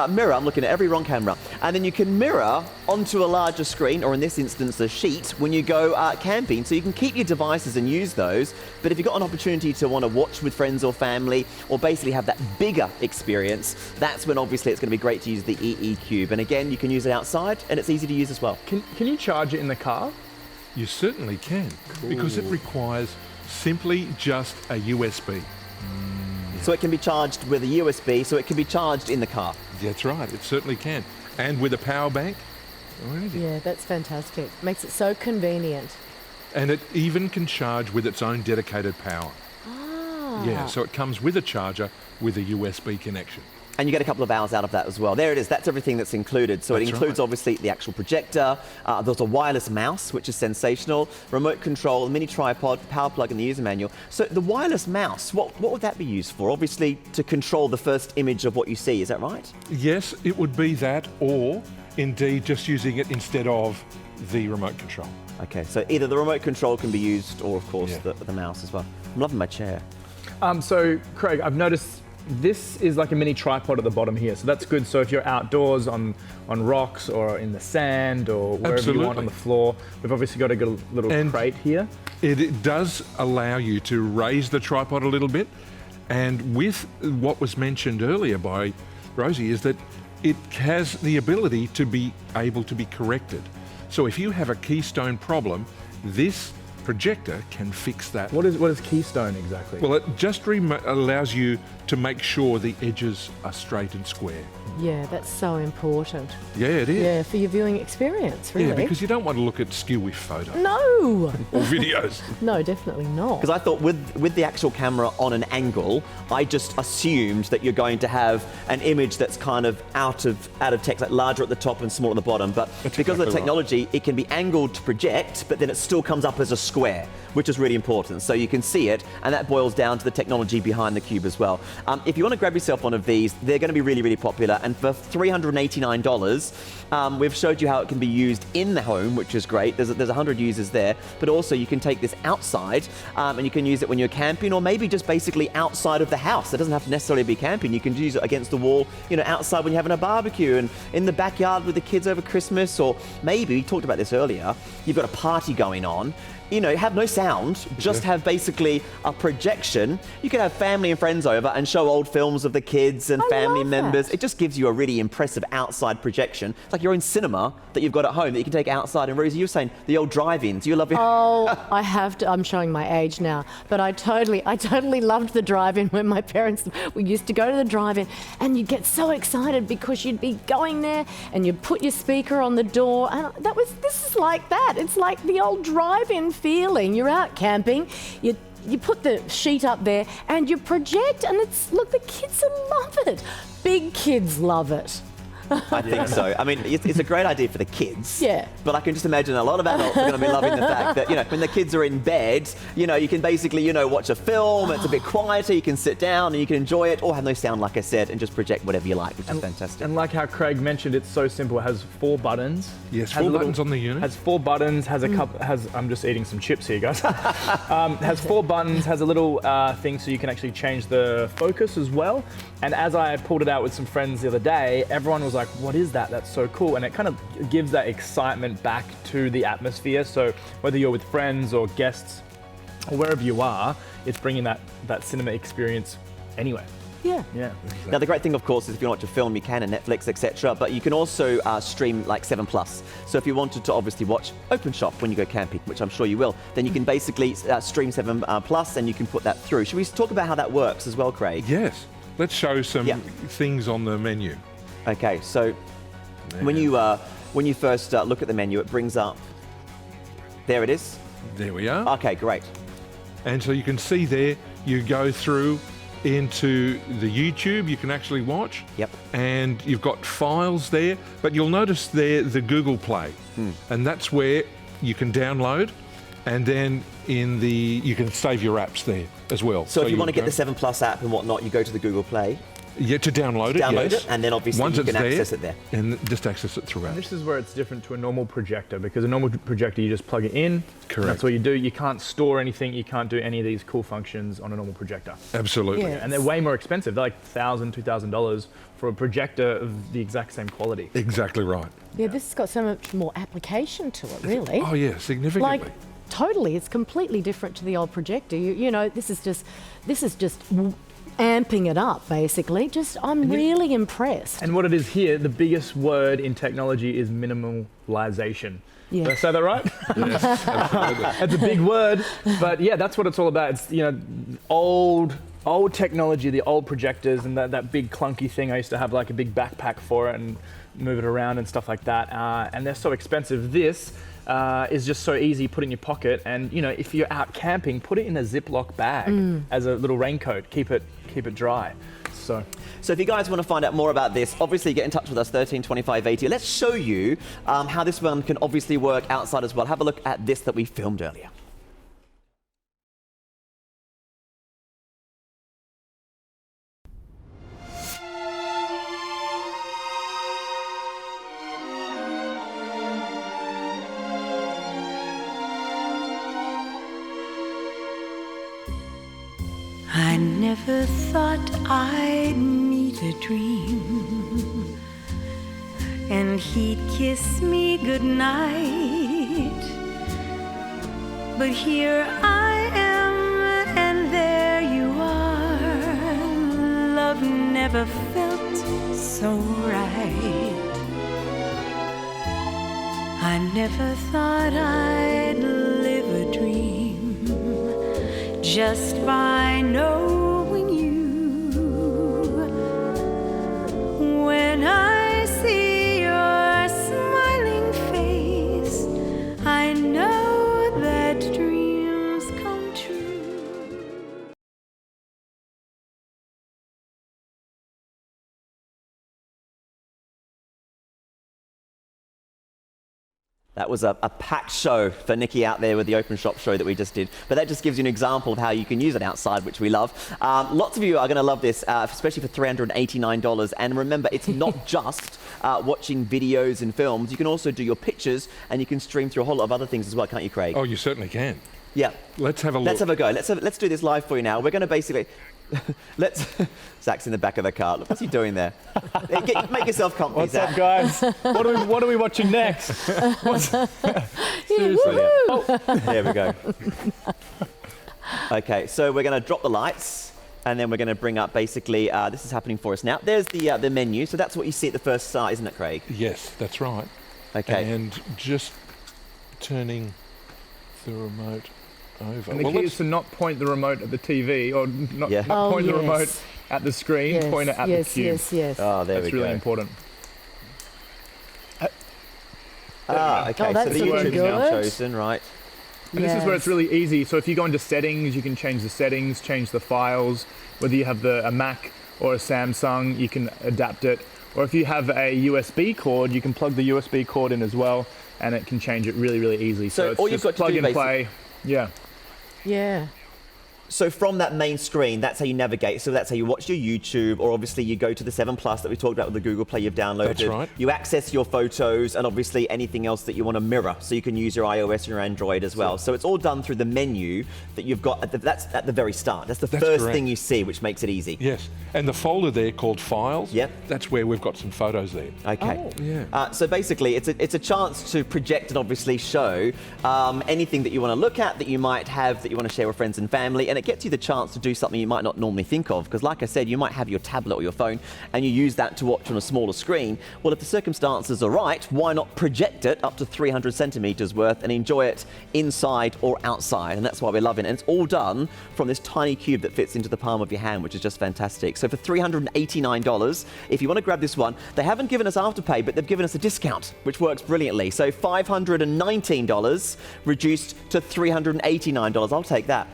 mirror, I'm looking at every wrong camera, and then you can mirror onto a larger screen, or in this instance, a sheet, when you go camping. So you can keep your devices and use those, but if you've got an opportunity to want to watch with friends or family, or basically have that bigger experience, that's when obviously it's going to be great to use the EE Cube. And again, you can use it outside, and it's easy to use as well. Can you charge it in the car? You certainly can, because it requires simply just a USB. So it can be charged with a USB, so it can be charged in the car. That's right, it certainly can. And with a power bank or anything. Yeah, that's fantastic. Makes it so convenient. And it even can charge with its own dedicated power. Yeah, so it comes with a charger with a USB connection. And you get a couple of hours out of that as well. There it is. That's everything that's included. So That's it includes right. obviously the actual projector. There's a wireless mouse, which is sensational. Remote control, a mini tripod, power plug, and the user manual. So the wireless mouse, what would that be used for? Obviously to control the first image of what you see. Is that right? Yes, it would be that, or indeed just using it instead of the remote control. Okay. So either the remote control can be used, or of course Yeah. the mouse as well. I'm loving my chair. So, Craig, I've noticed this is like a mini tripod at the bottom here, so that's good. So if you're outdoors on rocks or in the sand or wherever you want on the floor, we've obviously got a good little crate here. It does allow you to raise the tripod a little bit, and with what was mentioned earlier by Rosie is that it has the ability to be able to be corrected. So if you have a keystone problem, this projector can fix that. What is keystone exactly? Well, it just allows you to make sure the edges are straight and square. Yeah, that's so important. Yeah, it is. Yeah, for your viewing experience, really. Yeah, because you don't want to look at skew with photos No! or videos. No, definitely not. Because I thought with the actual camera on an angle, I just assumed that you're going to have an image that's kind of out of text, like larger at the top and smaller at the bottom. But because of the technology, it can be angled to project, but then it still comes up as a square, which is really important. So you can see it, and that boils down to the technology behind the Cube as well. If you want to grab yourself one of these, they're going to be really, really popular. And for $389, we've showed you how it can be used in the home, which is great. There's 100 users there, but also you can take this outside, and you can use it when you're camping, or maybe just basically outside of the house. It doesn't have to necessarily be camping. You can use it against the wall, outside when you're having a barbecue, and in the backyard with the kids over Christmas, or maybe, we talked about this earlier, you've got a party going on. Have no sound, just have basically a projection. You can have family and friends over and show old films of the kids and family members. It just gives you a really impressive outside projection. It's like your own cinema that you've got at home that you can take outside. And Rosie, you were saying the old drive-ins. You love your... Oh, I have to. I'm showing my age now, but I totally loved the drive-in when my parents, we used to go to the drive-in, and you'd get so excited because you'd be going there and you'd put your speaker on the door, and this is like that. It's like the old drive-in feeling. You're out camping, you put the sheet up there and you project, and look, the kids love it. Big kids love it. I think so. I mean, it's a great idea for the kids. Yeah. But I can just imagine a lot of adults are going to be loving the fact that, when the kids are in bed, you can basically, watch a film. It's a bit quieter. You can sit down and you can enjoy it, or have no sound, like I said, and just project whatever you like, which is fantastic. And like how Craig mentioned, it's so simple. It has 4 buttons. Yes, 4 buttons on the unit. Has 4 buttons. Has a couple. I'm just eating some chips here, guys. Has 4 buttons. Has a little thing so you can actually change the focus as well. And as I pulled it out with some friends the other day, everyone was like, "What is that? That's so cool!" And it kind of gives that excitement back to the atmosphere. So whether you're with friends or guests or wherever you are, it's bringing that cinema experience anywhere. Yeah. Yeah. Now, the great thing, of course, is if you want to film, you can, and Netflix, etc. But you can also stream like 7+. So if you wanted to obviously watch Openshop when you go camping, which I'm sure you will, then you can basically stream 7+, and you can put that through. Should we talk about how that works as well, Craig? Yes. Let's show some things on the menu. Okay, so when you first look at the menu, it brings up. There it is. There we are. Okay, great. And so you can see there, you go through into the YouTube you can actually watch. Yep. And you've got files there, but you'll notice there the Google Play. And that's where you can download, and then you can save your apps there as well. So if you want to get the 7 Plus app and whatnot, you go to the Google Play. Yeah, to download it, Download yes. it, and then obviously Once you it's can there, access it there. And just access it throughout. This is where it's different to a normal projector, because a normal projector, you just plug it in. Correct. That's what you do. You can't store anything. You can't do any of these cool functions on a normal projector. Absolutely. Yeah. And they're way more expensive. They're like $1,000, $2,000 for a projector of the exact same quality. Exactly right. Yeah, this has got so much more application to it, really. Oh yeah, significantly. Like, totally, it's completely different to the old projector. You know, this is just amping it up, basically. I'm really impressed. And what it is here, the biggest word in technology is minimalization. Yeah. Did I say that right? Yes, absolutely. It's a big word, but yeah, that's what it's all about. It's, old technology, the old projectors, and that big clunky thing. I used to have like a big backpack for it and move it around and stuff like that. And they're so expensive. This is just so easy, put in your pocket, and if you're out camping, put it in a Ziploc bag as a little raincoat. Keep it dry. So if you guys want to find out more about this, obviously get in touch with us, 132580. Let's show you how this one can obviously work outside as well. Have a look at this that we filmed earlier. I never thought I'd meet a dream and he'd kiss me goodnight. But here I am and there you are. Love never felt so right. I never thought I'd live a dream just by knowing you. When I see your smiling face, I know that dreams come true. That was a packed show for Nikki out there with the Openshop show that we just did. But that just gives you an example of how you can use it outside, which we love. Lots of you are going to love this, especially for $389. And remember, it's not just watching videos and films. You can also do your pictures, and you can stream through a whole lot of other things as well, can't you, Craig? Oh, you certainly can. Yeah. Let's have a look. Let's have a go. Let's do this live for you now. We're going to basically... Zach's in the back of the car. Look, what's he doing there? Make yourself comfy, what's Zach. up, guys? What are we watching next? Seriously. There we go. Okay, so we're going to drop the lights, and then we're going to bring up basically, this is happening for us now. There's the menu, so that's what you see at the first start, isn't it, Craig? Yes, that's right. Okay. And just turning the remote over. And the key is to not point the remote at the TV, or not point the remote at the screen, Yes, point it at the cube. Yes. Oh, there That's we go. really important. Okay, Oh, so that's the looking YouTube's now good. chosen, right? And this is where it's really easy. So if you go into settings, you can change the settings, change the files. Whether you have a Mac or a Samsung, you can adapt it. Or if you have a USB cord, you can plug the USB cord in as well, and it can change it really, really easily. So it's all you've just got to plug do and play. Yeah. Yeah. So from that main screen, that's how you navigate. So that's how you watch your YouTube, or obviously you go to the 7 Plus that we talked about with the Google Play you've downloaded. That's right. You access your photos and obviously anything else that you want to mirror. So you can use your iOS and your Android as well. So it's all done through the menu that you've got. That's at the very start. That's the first correct. thing you see, which makes it easy. Yes, and the folder there called Files. Yep. That's where we've got some photos there. Okay. Oh. Yeah. So basically, it's a chance to project and obviously show anything that you want to look at, that you might have, that you want to share with friends and family, and it gets you the chance to do something you might not normally think of. Because like I said, you might have your tablet or your phone, and you use that to watch on a smaller screen. Well, if the circumstances are right, why not project it up to 300 centimeters worth and enjoy it inside or outside? And that's why we're loving it. And it's all done from this tiny cube that fits into the palm of your hand, which is just fantastic. So for $389, if you want to grab this one, they haven't given us Afterpay, but they've given us a discount, which works brilliantly. So $519 reduced to $389. I'll take that.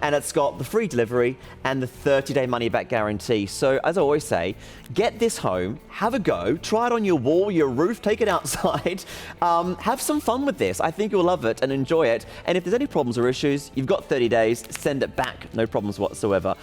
And it's got the free delivery and the 30-day money-back guarantee. So as I always say, get this home, have a go, try it on your wall, your roof, take it outside, have some fun with this. I think you'll love it and enjoy it. And if there's any problems or issues, you've got 30 days, send it back, no problems whatsoever.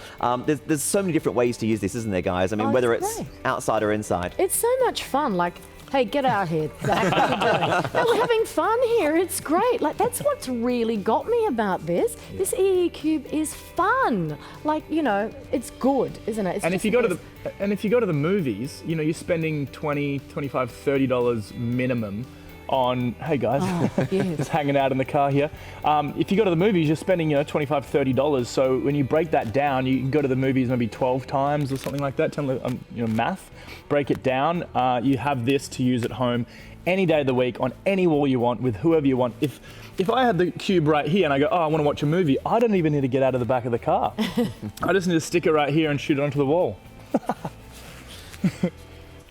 There's so many different ways to use this, isn't there, guys? I mean, whether it's outside or inside. It's so much fun. Like, hey, get out here, Zach. What are you doing? No, we're having fun here. It's great. Like, that's what's really got me about this. Yeah. This EE Cube is fun. Like, you know, it's good, isn't it? It's and if you go to the movies, you know, you're spending $20, $25, $30 minimum on, hey guys, yes. just hanging out in the car here. If you go to the movies, you're spending, you know, $25, $30. So when you break that down, you can go to the movies maybe 12 times or something like that. You know, math. Break it down. You have this to use at home any day of the week on any wall you want with whoever you want. If I had the Cube right here and I go, oh, I want to watch a movie, I don't even need to get out of the back of the car. I just need to stick it right here and shoot it onto the wall.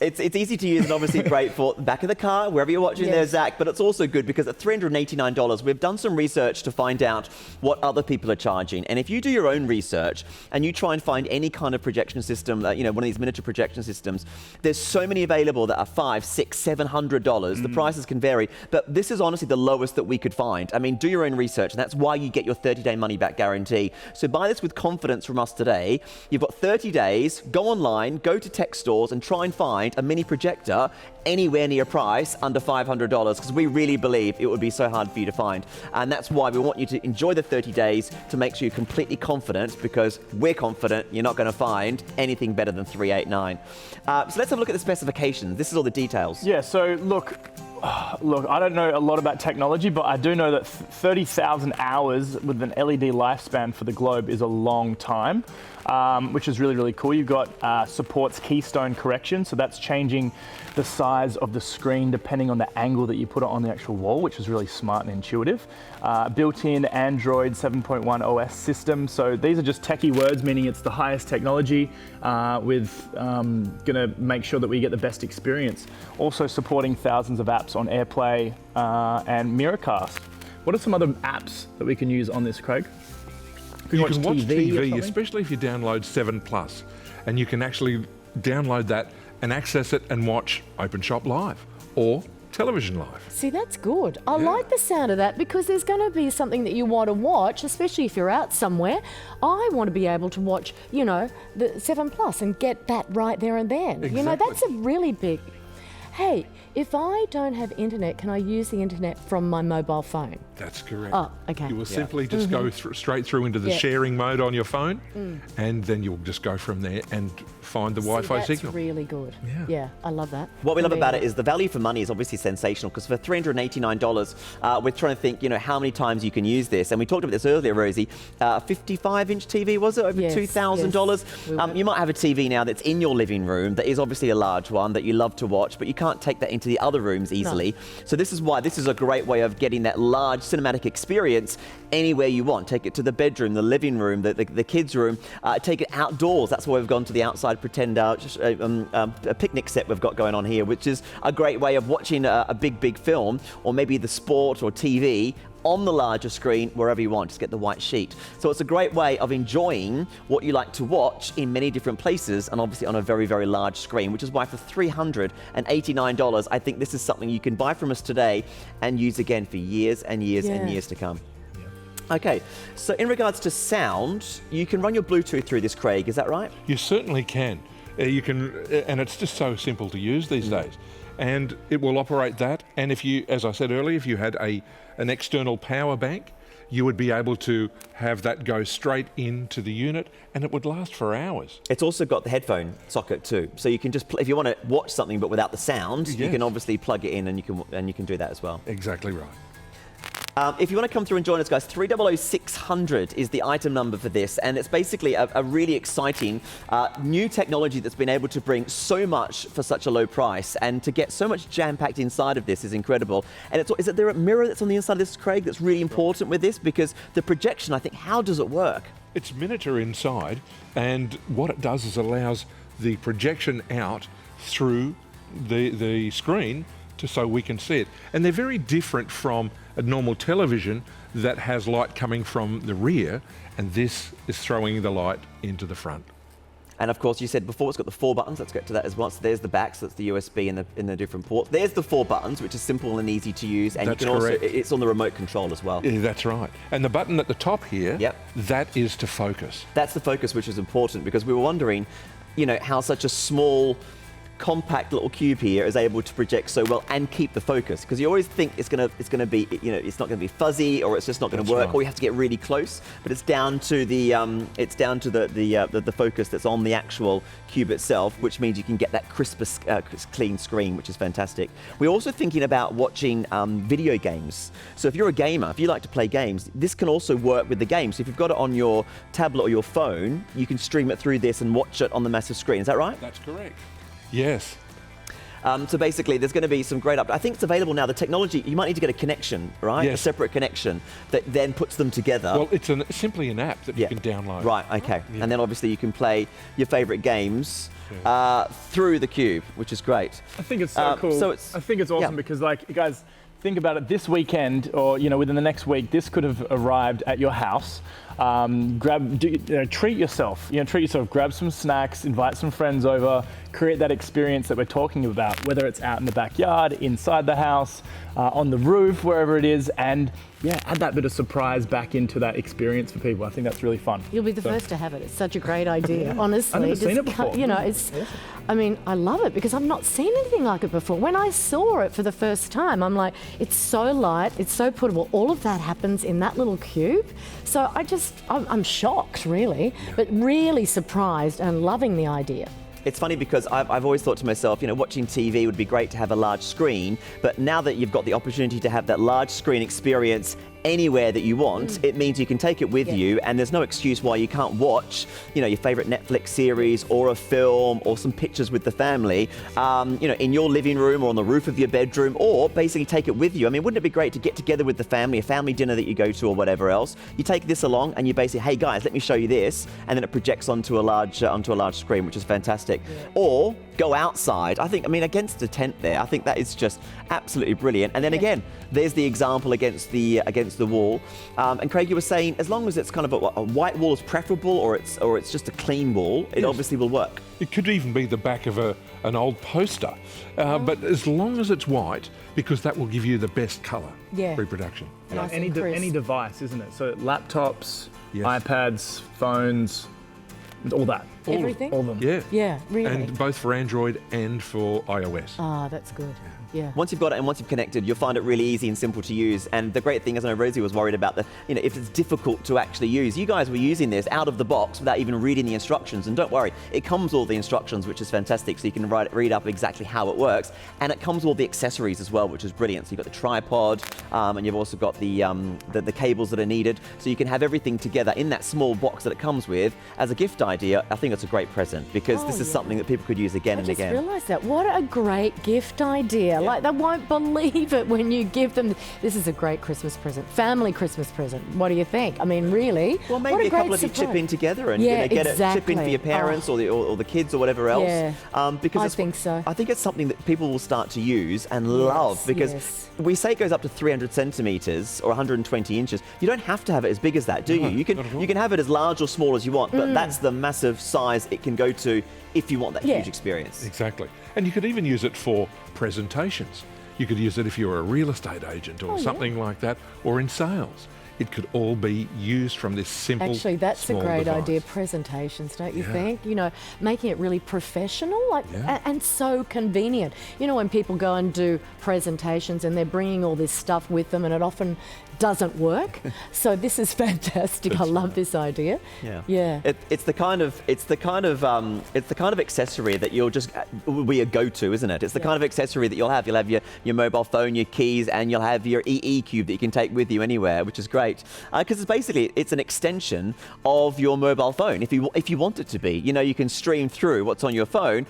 It's easy to use and obviously great for the back of the car, wherever you're watching there, Zach, but it's also good because at $389, we've done some research to find out what other people are charging. And if you do your own research and you try and find any kind of projection system, you know, one of these miniature projection systems, there's so many available that are $500, $600, $700. The prices can vary, but this is honestly the lowest that we could find. I mean, do your own research, and that's why you get your 30-day money-back guarantee. So buy this with confidence from us today. You've got 30 days, go online, go to tech stores and try and find a mini projector anywhere near price under $500, because we really believe it would be so hard for you to find. And that's why we want you to enjoy the 30 days to make sure you're completely confident, because we're confident you're not going to find anything better than $389. So let's have a look at the specifications. This is all the details. Yeah, so look, I don't know a lot about technology, but I do know that 30,000 hours with an LED lifespan for the globe is a long time, which is really, really cool. You've got supports keystone correction, so that's changing the size of the screen depending on the angle that you put it on the actual wall, which is really smart and intuitive. Built-in Android 7.1 OS system, so these are just techie words, meaning it's the highest technology with gonna make sure that we get the best experience. Also supporting thousands of apps on AirPlay and Miracast. What are some other apps that we can use on this, Craig? You can watch TV, especially if you download 7 Plus, and you can actually download that and access it and watch Openshop Live or Television Live. See, that's good. I like the sound of that, because there's going to be something that you want to watch, especially if you're out somewhere. I want to be able to watch, you know, the 7 Plus and get that right there and then. Exactly. You know, that's a really big... Hey, if I don't have internet, can I use the internet from my mobile phone? That's correct. Oh, okay. You will simply just go straight through into the sharing mode on your phone, and then you'll just go from there and find the Wi-Fi signal. That's really good. Yeah, I love that. What we love about it is the value for money is obviously sensational, because for $389, we're trying to think, you know, how many times you can use this. And we talked about this earlier, Rosie. 55-inch TV, was it? Over $2,000. You might have a TV now that's in your living room that is obviously a large one that you love to watch, but you can't take that into the other rooms easily. No. So this is why this is a great way of getting that large cinematic experience anywhere you want. Take it to the bedroom, the living room, the kids' room. Take it outdoors. That's why we've gone to the outside pretend a picnic set we've got going on here, which is a great way of watching a big film, or maybe the sport or TV on the larger screen, wherever you want. Just get the white sheet. So it's a great way of enjoying what you like to watch in many different places, and obviously on a very, very large screen, which is why for $389, I think this is something you can buy from us today and use again for years and years and years to come. Okay, so in regards to sound, you can run your Bluetooth through this, Craig, is that right? You certainly can. You can, and it's just so simple to use these days. And it will operate that. And if you, as I said earlier, if you had an external power bank, you would be able to have that go straight into the unit, and it would last for hours. It's also got the headphone socket too, so you can just if you want to watch something but without the sound, you can obviously plug it in, and you can do that as well. Exactly right. If you want to come through and join us, guys, 300-600 is the item number for this, and it's basically a really exciting new technology that's been able to bring so much for such a low price, and to get so much jam-packed inside of this is incredible. And is there a mirror that's on the inside of this, Craig, that's really important with this? Because the projection, I think, how does it work? It's miniature inside, and what it does is allows the projection out through the screen so we can see it. And they're very different from a normal television that has light coming from the rear, and this is throwing the light into the front. And of course, you said before it's got the 4 buttons. Let's get to that as well. So there's the back, so that's the USB in the different ports. There's the 4 buttons, which is simple and easy to use, and That's you can correct. also it's on the remote control as well. Yeah, that's right. And the button at the top here, Yep. that is to focus. That's the focus, which is important because we were wondering, you know, how such a small, compact little cube here is able to project so well and keep the focus, because you always think it's gonna be, you know, it's not gonna be fuzzy or it's just not gonna That's work, right. or you have to get really close. But it's down to the focus that's on the actual cube itself, which means you can get that crisper, clean screen, which is fantastic. We're also thinking about watching video games. So if you're a gamer, if you like to play games, this can also work with the game. So if you've got it on your tablet or your phone, you can stream it through this and watch it on the massive screen. Is that right? That's correct. Yes. So basically, there's going to be some great I think it's available now. The technology, you might need to get a connection, right? Yes. A separate connection that then puts them together. Well, it's simply an app that you can download. Right, okay. Yeah. And then obviously you can play your favorite games through the cube, which is great. I think it's so cool. I think it's awesome because, like, you guys, think about it. This weekend, or within the next week, this could have arrived at your house. Treat yourself. Treat yourself. Grab some snacks. Invite some friends over. Create that experience that we're talking about. Whether it's out in the backyard, inside the house, on the roof, wherever it is, and add that bit of surprise back into that experience for people. I think that's really fun. You'll be the first to have it. It's such a great idea, honestly. I've never seen it before. I mean, I love it because I've not seen anything like it before. When I saw it for the first time, I'm like, it's so light, it's so portable. All of that happens in that little cube. So I'm shocked, really, but really surprised and loving the idea. It's funny because I've always thought to myself, watching TV would be great to have a large screen, but now that you've got the opportunity to have that large screen experience anywhere that you want, it means you can take it with you, and there's no excuse why you can't watch, your favorite Netflix series or a film or some pictures with the family, in your living room or on the roof of your bedroom, or basically take it with you. I mean, wouldn't it be great to get together with the family, a family dinner that you go to or whatever else? You take this along and you basically, hey guys, let me show you this, and then it projects onto a large screen, which is fantastic. Or go outside. Against the tent there, I think that is just absolutely brilliant. And then again, there's the example against the wall. And Craig, you were saying as long as it's kind of a white wall is preferable, or it's just a clean wall, it obviously will work. It could even be the back of an old poster, but as long as it's white, because that will give you the best colour reproduction. Nice any and crisp. device, isn't it? So laptops, Yes. iPads, phones, all that. Everything? All of them. Yeah. Yeah, really. And both for Android and for iOS. Ah, that's good. Yeah. Once you've got it and once you've connected, you'll find it really easy and simple to use. And the great thing is, I know Rosie was worried about if it's difficult to actually use. You guys were using this out of the box without even reading the instructions. And don't worry, it comes with all the instructions, which is fantastic. So you can read up exactly how it works. And it comes with all the accessories as well, which is brilliant. So you've got the tripod, and you've also got the cables that are needed. So you can have everything together in that small box that it comes with. As a gift idea, I think it's a great present, because this is something that people could use again and again. I just realised that. What a great gift idea. Like, they won't believe it when you give them. This is a great Christmas present. Family Christmas present. What do you think? I mean, really? Well, what maybe a great couple of you surprise. chip in together and Yeah, get it, chip in for exactly. your parents or the kids or whatever else. Yeah, because I think so. I think it's something that people will start to use and love, because yes. we say it goes up to 300 centimeters or 120 inches. You don't have to have it as big as that, do you? You can have it as large or small as you want, but that's the massive size it can go to if you want that huge experience. Exactly. And you could even use it for presentations. You could use it if you're a real estate agent or something like that, or in sales. It could all be used from this simple, Actually, that's a small great device. idea. Presentations, don't you Yeah. think? Making it really professional, and so convenient. When people go and do presentations and they're bringing all this stuff with them, and it often doesn't work. So this is fantastic. I love this idea. Yeah. It's the kind of accessory that you'll just will be a go-to, isn't it? It's the kind of accessory that you'll have. You'll have your mobile phone, your keys, and you'll have your EE cube that you can take with you anywhere, which is great. Because it's an extension of your mobile phone. If you want it to be, you can stream through what's on your phone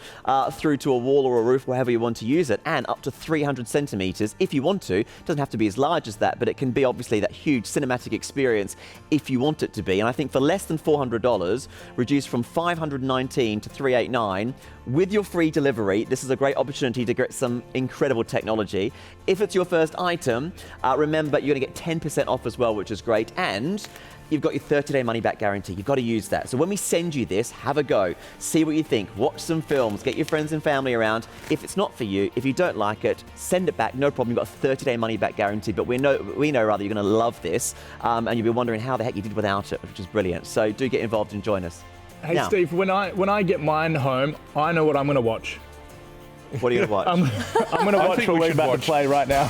through to a wall or a roof, wherever you want to use it, and up to 300 centimeters if you want to. It doesn't have to be as large as that, but it can be obviously that huge cinematic experience if you want it to be. And I think for less than $400, reduced from $519 to $389, with your free delivery, this is a great opportunity to get some incredible technology. If it's your first item, remember you're going to get 10% off as well, which is great. And you've got your 30-day money-back guarantee. You've got to use that. So when we send you this, have a go. See what you think. Watch some films. Get your friends and family around. If it's not for you, if you don't like it, send it back. No problem. You've got a 30-day money-back guarantee. But we know rather you're going to love this. And you'll be wondering how the heck you did without it, which is brilliant. So do get involved and join us. Hey, Now, Steve, when I get mine home, I know what I'm going to watch. what are you going to watch? I'm going to watch think what we we're should about watch. to play right now.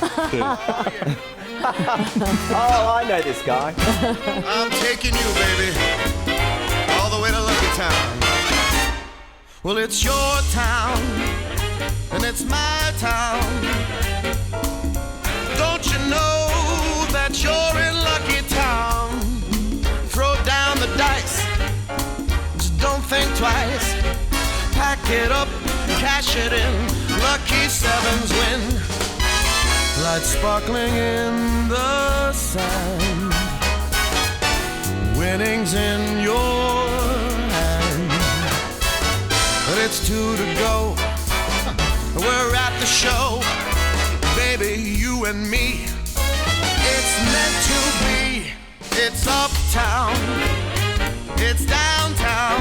Oh, I know this guy. I'm taking you, baby, all the way to Lucky Town. Well, it's your town, and it's my town. Don't you know that you're in Lucky Town? Throw down the dice, just don't think twice. Pack it up, cash it in, Lucky Sevens win. Light sparkling in the sand, winnings in your hand. But it's 2 to go, we're at the show, baby, you and me. It's meant to be, it's uptown, it's downtown.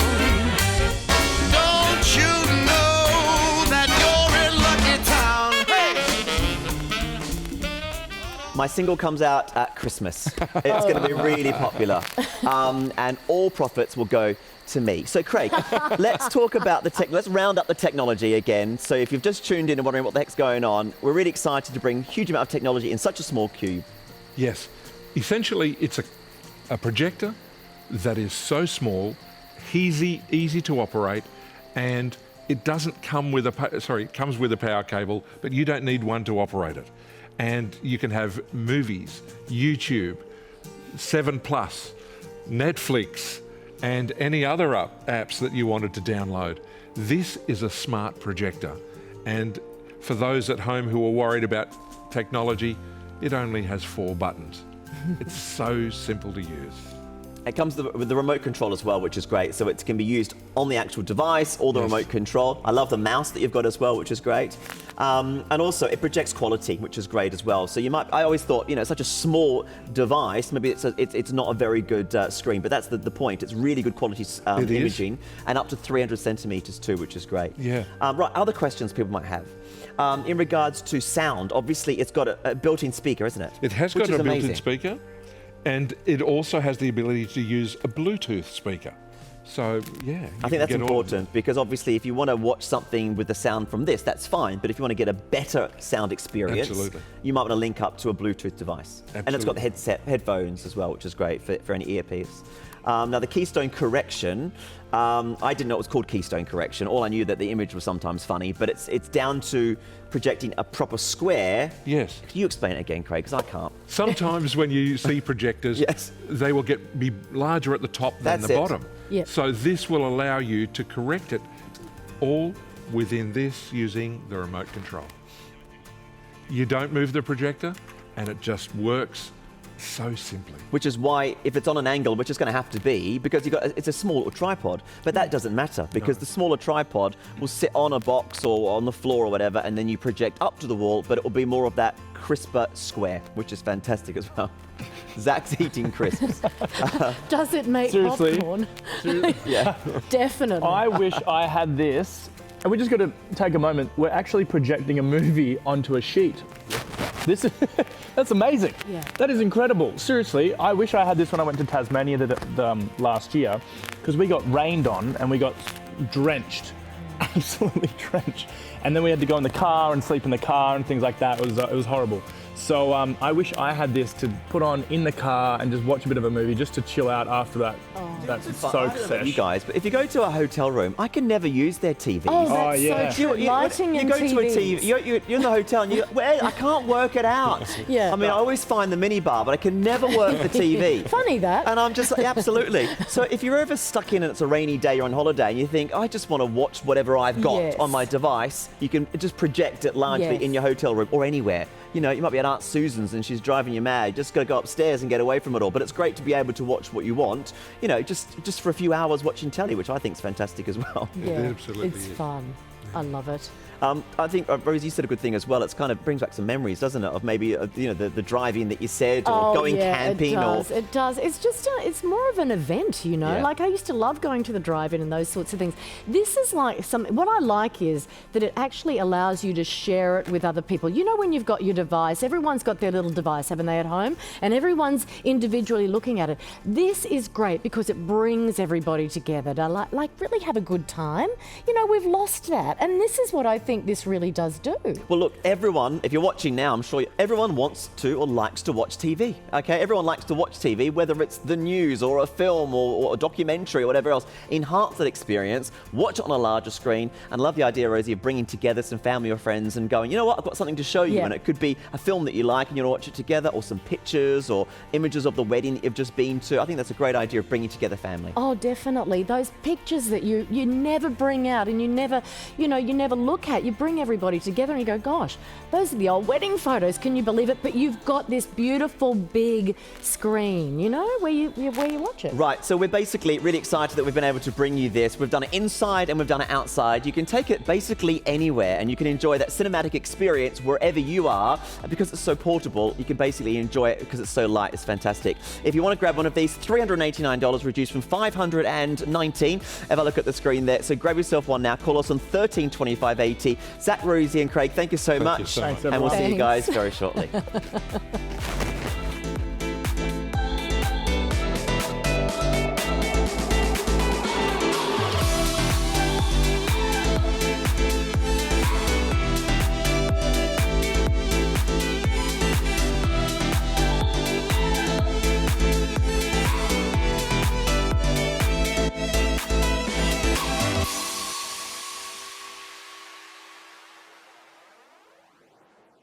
Don't you know that you're in Lucky Town? Hey! My single comes out at Christmas. It's going to be really popular. And all profits will go to me. So, Craig, let's talk about let's round up the technology again. So if you've just tuned in and wondering what the heck's going on, we're really excited to bring a huge amount of technology in such a small cube. Yes. Essentially, it's a projector that is so small, easy to operate, and it doesn't come with it comes with a power cable, but you don't need one to operate it. And you can have movies, YouTube, 7 Plus, Netflix, and any other apps that you wanted to download. This is a smart projector. And for those at home who are worried about technology, it only has 4 buttons. It's so simple to use. It comes with the remote control as well, which is great. So it can be used on the actual device or the remote control. I love the mouse that you've got as well, which is great. And also it projects quality, which is great as well. So I always thought, it's such a small device, maybe it's not a very good screen, but that's the point. It's really good quality imaging and up to 300 centimeters too, which is great. Yeah. Right, other questions people might have. In regards to sound, obviously it's got a built-in speaker, isn't it? It has got a built-in speaker, and it also has the ability to use a Bluetooth speaker. So, yeah. I think that's important because obviously if you want to watch something with the sound from this, that's fine. But if you want to get a better sound experience, you might want to link up to a Bluetooth device. Absolutely. And it's got the headphones as well, which is great for any earpiece. Now the keystone correction, I didn't know it was called keystone correction. All I knew that the image was sometimes funny, but it's down to projecting a proper square. Yes. Can you explain it again, Craig? Because I can't. Sometimes when you see projectors, Yes. they will be larger at the top than That's the it. bottom. Yep. So this will allow you to correct it all within this using the remote control. You don't move the projector and it just works so simply. Which is why, if it's on an angle, which it's going to have to be, because it's a small little tripod, but that doesn't matter because the smaller tripod will sit on a box or on the floor or whatever, and then you project up to the wall, but it will be more of that crisper square, which is fantastic as well. Zach's eating crisps. Does it make Seriously? popcorn? Yeah. Definitely. I wish I had this. And we just got to take a moment. We're actually projecting a movie onto a sheet. That's amazing. Yeah. That is incredible. Seriously, I wish I had this when I went to Tasmania last year, because we got rained on and we got drenched, absolutely drenched. And then we had to go in the car and sleep in the car and things like that. It was horrible. So I wish I had this to put on in the car and just watch a bit of a movie just to chill out after that soak I don't know about sesh. you guys, but if you go to a hotel room, I can never use their TVs. Oh, that's yeah. so true. Lighting you and go to a TVs. TV, you're in the hotel and I can't work it out. Yeah. I mean, I always find the minibar, but I can never work the TV. Funny that. And I'm just like, absolutely. So if you're ever stuck in and it's a rainy day, you're on holiday, and you think, I just want to watch whatever whatever I've got Yes. on my device, you can just project it largely Yes. in your hotel room or anywhere. You know, you might be at Aunt Susan's and she's driving you mad. You just got to go upstairs and get away from it all. But it's great to be able to watch what you want, you know, just for a few hours watching telly, which I think is fantastic as well. Yeah, absolutely it's is. fun. I love it. I think, Rose, you said a good thing as well. It's kind of brings back some memories, doesn't it, of maybe, you know, the driving that you said, or going camping. It does. It's just, it's more of an event, you know. Yeah. Like I used to love going to the drive-in and those sorts of things. This is like something, what I like is that it actually allows you to share it with other people. You know, when you've got your device, everyone's got their little device, haven't they, at home? And everyone's individually looking at it. This is great because it brings everybody together to like really have a good time. You know, we've lost that. And this is what I think this really does do. Well, look, everyone, if you're watching now, I'm sure everyone wants to or likes to watch TV, okay? Everyone likes to watch TV, whether it's the news or a film or a documentary or whatever else. Enhance that experience, watch it on a larger screen, and love the idea, Rosie, of bringing together some family or friends and going, you know what, I've got something to show you. Yeah. And it could be a film that you like and you want to watch it together, or some pictures or images of the wedding that you've just been to. I think that's a great idea of bringing together family. Oh, definitely. Those pictures that you never bring out and you never look at. You bring everybody together and you go, gosh, those are the old wedding photos. Can you believe it? But you've got this beautiful big screen, you know, where you watch it. Right, so we're basically really excited that we've been able to bring you this. We've done it inside and we've done it outside. You can take it basically anywhere and you can enjoy that cinematic experience wherever you are. And because it's so portable, you can basically enjoy it because it's so light. It's fantastic. If you want to grab one of these, $389, reduced from $519. Have a look at the screen there. So grab yourself one now. Call us on 132580. Zach, Rosie and Craig, thank you so much. you so much. Thanks, And we'll see you Thanks. guys very shortly.